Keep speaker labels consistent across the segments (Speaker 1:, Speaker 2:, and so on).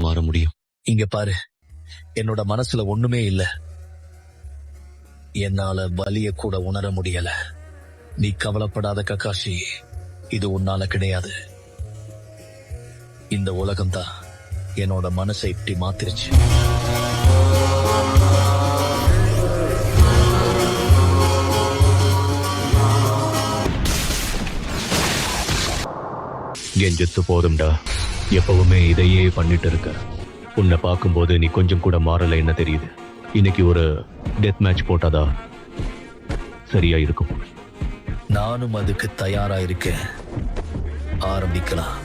Speaker 1: மாற முடியும்.
Speaker 2: இங்க பாரு, என்னோட மனசுல ஒண்ணுமே இல்ல. என்னால வலிய கூட உணர முடியல. நீ கவலைப்படாத ககாஷி, இது உன்னால கிடையாது. இந்த உலகம்தான் என்னோட மனசை இப்படி மாத்திருச்சு.
Speaker 1: எஞ்சத்து போதும்டா. எப்பவுமே இதையே பண்ணிட்டு இருக்க. உன்னை பார்க்கும்போது நீ கொஞ்சம் கூட மாறல என்ன தெரியுது. இன்னைக்கு ஒரு டெத் மேட்ச் போட்டாதா சரியா இருக்கும்.
Speaker 2: நானும் அதுக்கு தயாரா இருக்கேன். ஆரம்பிக்கலாம்.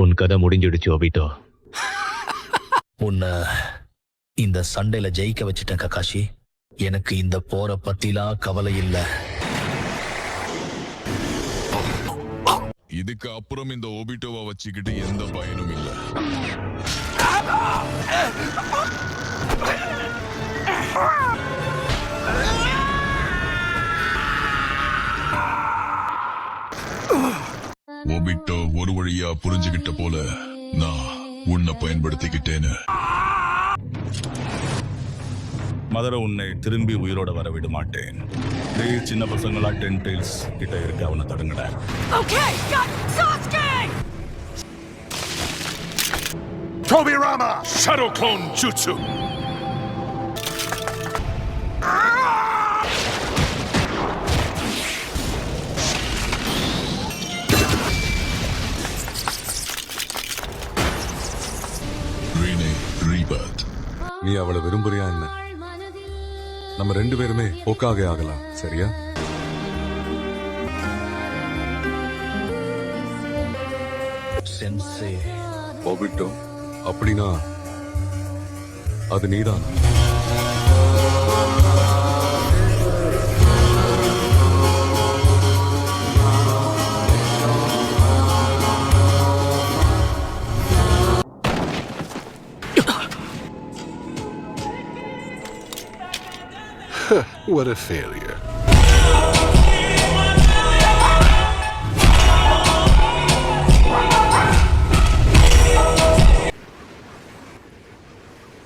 Speaker 1: உன் கதை முடிஞ்சிடுச்சு ஒபிட்டோ.
Speaker 2: உன்னை இந்த சண்டையில ஜெயிக்க வச்சிட்டேன் ககாஷி. எனக்கு இந்த போரை பத்திலாம் கவலை இல்ல.
Speaker 3: இதுக்கு அப்புறம் இந்த ஒபிட்டோவை வச்சுக்கிட்டு எந்த பயனும் இல்ல. ஒபிட்டோ ஒரு வழியா புரிஞ்சுகிட்ட போல நான் உன்னை பயன்படுத்திக்கிட்டேன்னு.
Speaker 4: மதர உன்னை திரும்பி உயிரோட வர விட மாட்டேன். சின்ன பசங்களா 10 டெயில்ஸ் கிட்ட இருக்க அவனை தடுங்கடா.
Speaker 3: Tobirama Shadow Clone Jutsu.
Speaker 5: நீ அவளை விரும்புறியா என்ன? நம்ம 2 பேருமே ஓக்காக ஆகலாம், சரியா?
Speaker 2: சென்சே.
Speaker 5: ஒபிட்டோ, அப்படின்னா அது நீதான்.
Speaker 3: What a failure.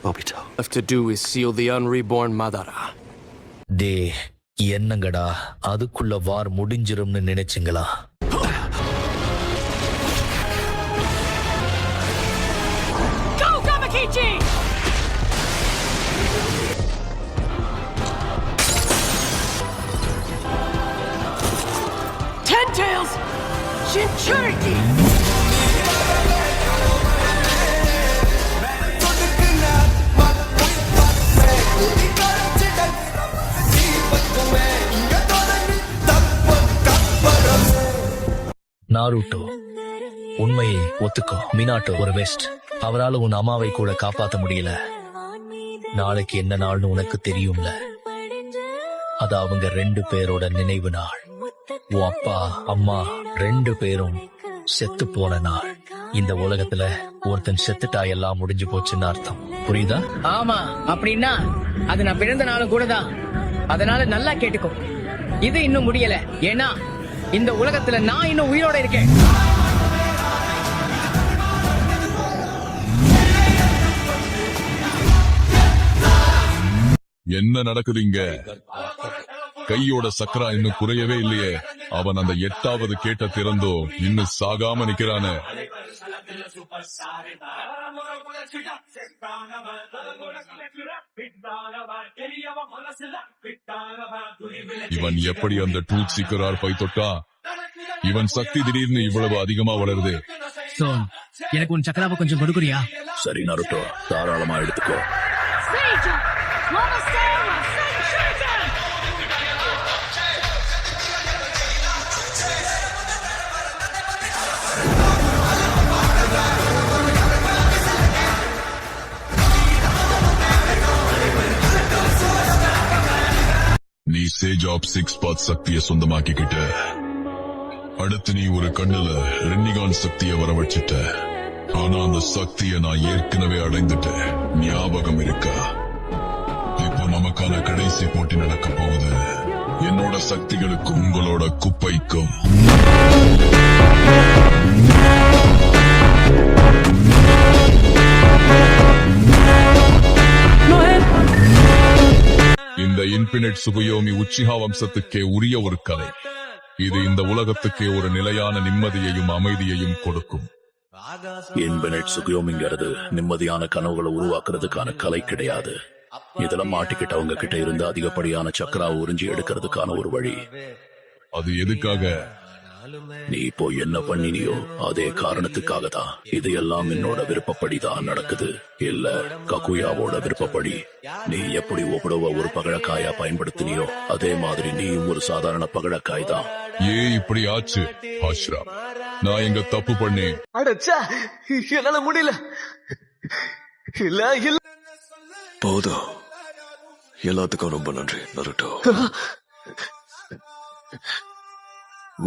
Speaker 6: Obito. Left to do is seal the unreborn Madara.
Speaker 2: டே, என்னங்கடா அதுக்குள்ள வார் முடிஞ்சிரும்னு நினைச்சுங்களா?
Speaker 7: Go Kamakichi! Ten Tails! Jinchuriki!
Speaker 2: நாருட்டோ, உண்மையை ஒத்துக்கோ. மினாட்டோ ஒரு வெஸ்ட். அவரால் உன் அம்மாவை கூட காப்பாற்ற முடியல. நாளைக்கு என்ன நாள்னு உனக்கு தெரியும்ல. அது அவங்க 2 பேரோட நினைவு நாள். உன் அப்பா அம்மா 2 பேரும் செத்து போன நாள். இந்த உலகத்துல ஒருத்தன் செத்துட்டா எல்லாம் முடிஞ்சு போச்சுன்னு அர்த்தம். புரியுதா?
Speaker 8: ஆமா, அப்படின்னா அது நான் பிறந்த நாளும் கூட தான். அதனால நல்லா கேட்டுக்கோ, இது இன்னும் முடியல. ஏன்னா இந்த உலகத்துல நான் இன்னும் உயிரோட இருக்கேன்.
Speaker 3: என்ன நடக்குது இங்க? கையோட சக்கரா இன்னும் குறையவே இல்லையே. அவன் அந்த 8வது கேட்ட திறந்தோ இன்னும் சாகாம நிக்கிறானே. இவன் எப்படி அந்த ட்ரூத் சீக்கரார் பை தொட்டா? இவன் சக்தி திடீர்னு இவ்வளவு அதிகமா வளருது.
Speaker 8: எனக்கு உன் சக்கராவை கொஞ்சம் கொடுக்குறியா?
Speaker 2: சரி நாருட்டோ, தாராளமா எடுத்துக்கோ.
Speaker 3: நீ ஏஜ் ஆஃப் 6 பாத் சக்தியை சொந்தமாக்கிக்கிட்ட. அடுத்து நீ ஒரு கண்ணுல ரென்னிகான் சக்தியை வரவழைச்சிட்ட. ஆனா அந்த சக்தியை நான் ஏற்கனவே அடைந்துட்டேன். ஞாபகம் இருக்கா? இப்போ நமக்கான கடைசி போட்டி நடக்க போகுது. என்னோட சக்திகளுக்கும் உங்களோட குப்பைக்கும். இந்த இன்பினிட் சுகுயோமி உச்சிஹா வம்சத்துக்கே உரிய ஒரு கலை. இது இந்த உலகத்துக்கே ஒரு நிலையான நிம்மதியையும் அமைதியையும் கொடுக்கும்.
Speaker 9: இன்பினிட் சுகுயோமிங்கிறது நிம்மதியான கனவுகளை உருவாக்குறதுக்கான கலை கிடையாது. இதெல்லாம் மாட்டிக்கிட்டவங்க கிட்ட இருந்து அதிகப்படியான சக்கராவை உறிஞ்சி எடுக்கிறதுக்கான ஒரு வழி.
Speaker 3: அது எதுக்காக?
Speaker 9: நீ இப்போ என்ன பண்ணினியோ அதே காரணத்துக்காக தான். இது எல்லாம் என்னோட விருப்பப்படிதான் நடக்குது, இல்ல ககுயாவோட விருப்பப்படி. நீ எப்படி ஒவ்வொருவ ஒரு பகழக்காயா பயன்படுத்தினியோ அதே மாதிரி நீயும் ஒரு சாதாரண பகழக்காய் தான்.
Speaker 3: இப்படி ஆச்சு ஆஷ்ரா? நான் எங்க தப்பு பண்ணேன்?
Speaker 10: அடச்சா, என்னால முடியல. இல்ல
Speaker 9: போதும், எல்லாத்துக்கும் ரொம்ப நன்றி நருட்டோ.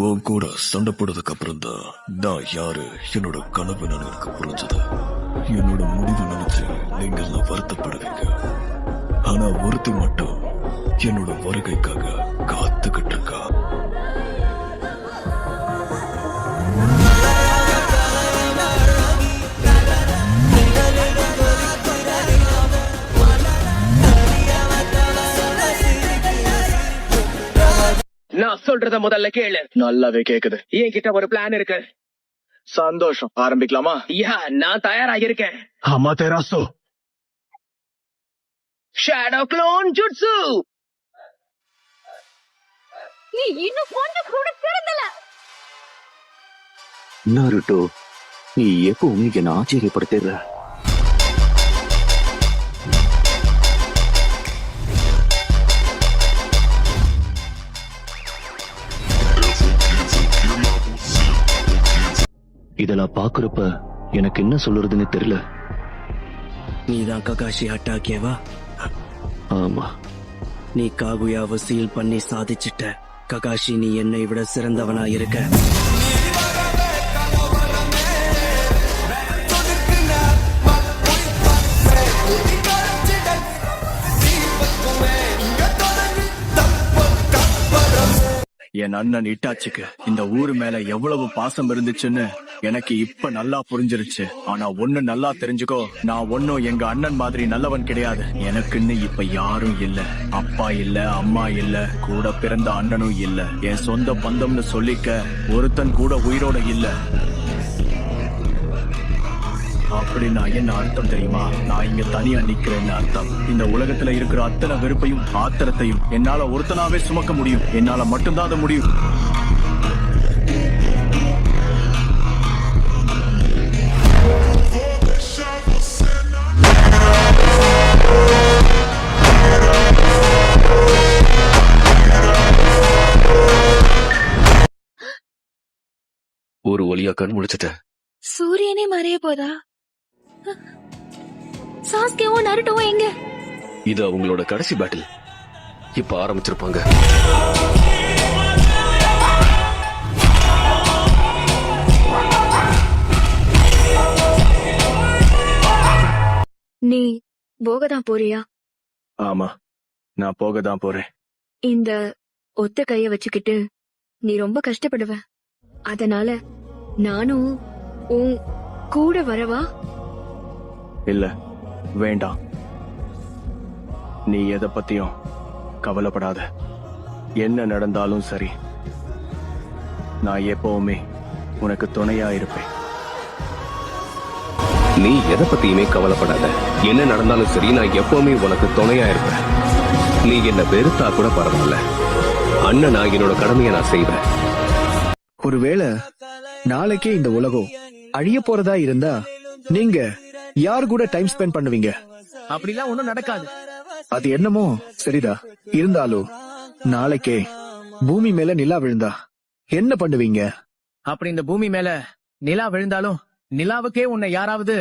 Speaker 9: உன் கூட சண்டை போடுறதுக்கு அப்புறம் தான் நான் யாரு என்னோட கனவு எனக்கு புரிஞ்சது. என்னோட முடிவு நினைச்சு நீங்க எல்லாம் வருத்தப்படுவீங்க. ஆனா ஒருத்தி மட்டும் என்னோட வருகைக்காக காத்துக்கிட்டு இருக்கா.
Speaker 8: நான் சொல்றத முதல்ல கேளு.
Speaker 10: நல்லாவே கேக்குது.
Speaker 8: என்கிட்ட ஒரு பிளான் இருக்கு.
Speaker 10: சந்தோஷம். ஆரம்பிக்கலாமா?
Speaker 8: நான் தயாராகிருக்கேன்.
Speaker 10: ஆமா தெராசோ.
Speaker 8: Shadow clone jutsu.
Speaker 7: நீ இன்னும் கொஞ்சம் கூட திறந்தல.
Speaker 10: நருட்டோ, நீ எப்பவும் என்ன ஆச்சரியப்படுத்துற. இதெல்லாம் பாக்குறப்ப எனக்கு என்ன சொல்றதுன்னு தெரியல.
Speaker 11: நீதான் ககாஷி ஹட்டாக்கேவா?
Speaker 10: ஆமா.
Speaker 11: நீ காகுயாவை சீல் பண்ணி சாதிச்சிட்ட. ககாஷி, நீ என்னை விட சிறந்தவனா இருக்க.
Speaker 10: என் அண்ணன் இட்டாச்சுக்கு இந்த ஊரு மேல எவ்வளவு பாசம் இருந்துச்சுன்னு எனக்கு இப்ப நல்லா புரிஞ்சிருச்சு. ஆனா ஒண்ணு நல்லா தெரிஞ்சுக்கோ, நான் ஒன்னும் எங்க அண்ணன் மாதிரி நல்லவன் கிடையாது. எனக்குன்னு இப்ப யாரும் இல்ல. அப்பா இல்ல, அம்மா இல்ல, கூட பிறந்த அண்ணனும் இல்ல. என் சொந்த பந்தம்னு சொல்லிக்க ஒருத்தன் கூட உயிரோட இல்ல. அப்படின்னா என்ன அர்த்தம் தெரியுமா? நான் இங்க தனியா நிக்கிறேன்னு அர்த்தம். இந்த உலகத்துல இருக்கிற அத்தனை வெறுப்பையும் ஆத்திரத்தையும் என்னால ஒருத்தனாவே சுமக்க முடியும். என்னால மட்டும்தான் அது முடியும்.
Speaker 9: ஒரு ஒலியா கண் முடிச்சிட்ட.
Speaker 7: சூரியனே மறைய போதா? சாஸ்கேவும் நருட்டோவும் எங்க?
Speaker 9: இது அவங்களோட கடைசி பேட்டில். இப்ப ஆரம்பிச்சிருப்பாங்க.
Speaker 7: நீ போகதான் போறியா?
Speaker 10: ஆமா, நான் போகதான் போறேன்.
Speaker 7: இந்த ஒத்த கைய வச்சுக்கிட்டு நீ ரொம்ப கஷ்டப்படுவ. அதனால நானும் உன் கூட வரவா?
Speaker 10: இல்ல, வேண்டாம். நீ எதை பத்தியும் கவலைப்படாத. என்ன நடந்தாலும் சரி, நான் எப்பவுமே உனக்கு துணையா இருப்பேன்.
Speaker 12: நீ எதை பத்தியுமே கவலைப்படாத. என்ன நடந்தாலும் சரி, நான் எப்பவுமே உனக்கு துணையா இருப்பேன். நீ என்ன வெறுத்தா கூட பரவாயில்ல. அண்ணன், நான் என்னோட கடமையை நான் செய்வேன்.
Speaker 10: ஒருவேளை நாளைக்கே இந்த உலகம் அழிய போறதா இருந்தா நீங்க யாரு கூட டைம் ஸ்பெண்ட் பண்ணுவீங்க?
Speaker 8: அப்படிலாம் ஒண்ணும் நடக்காது.
Speaker 10: அது என்னமோ சரிதா. இருந்தாலும் நாளைக்கே பூமி மேல நிலா விழுந்தா என்ன பண்ணுவீங்க?
Speaker 8: அப்படி இந்த பூமி மேல நிலா விழுந்தாலும், நிலாவுக்கே உன்னை யாராவது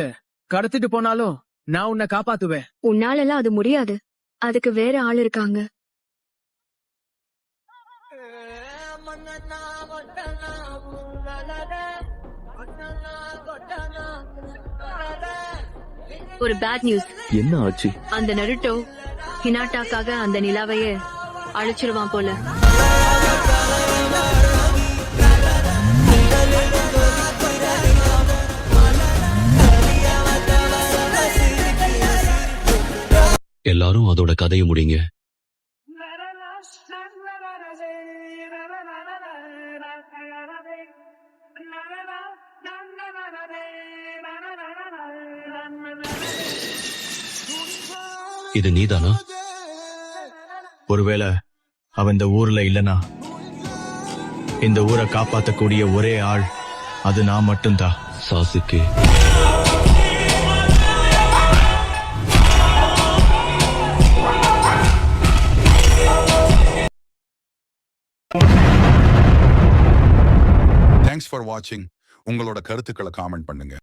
Speaker 8: கடத்திட்டு போனாலும் நான் உன்னை காப்பாத்துவேன்.
Speaker 7: உன்னாலெல்லாம் அது முடியாது. அதுக்கு வேற ஆள் இருக்காங்க. ஒரு பேட் நியூஸ்.
Speaker 12: என்ன ஆச்சு?
Speaker 7: அந்த நருட்டோ ஹினாட்டாக்காக அந்த நிலாவையே அழிச்சிருவான் போல.
Speaker 1: எல்லாரும் அதோட கதையை முடிங்க. இது நீதானா?
Speaker 10: ஒருவேளை அவன் இந்த ஊர்ல இல்லனா இந்த ஊரை காப்பாத்தக்கூடிய ஒரே ஆள் அது நான் மட்டும்தான்.
Speaker 1: சாசுகே,
Speaker 4: தேங்க்ஸ் ஃபார் வாட்சிங். உங்களோட கருத்துக்களை காமெண்ட் பண்ணுங்க.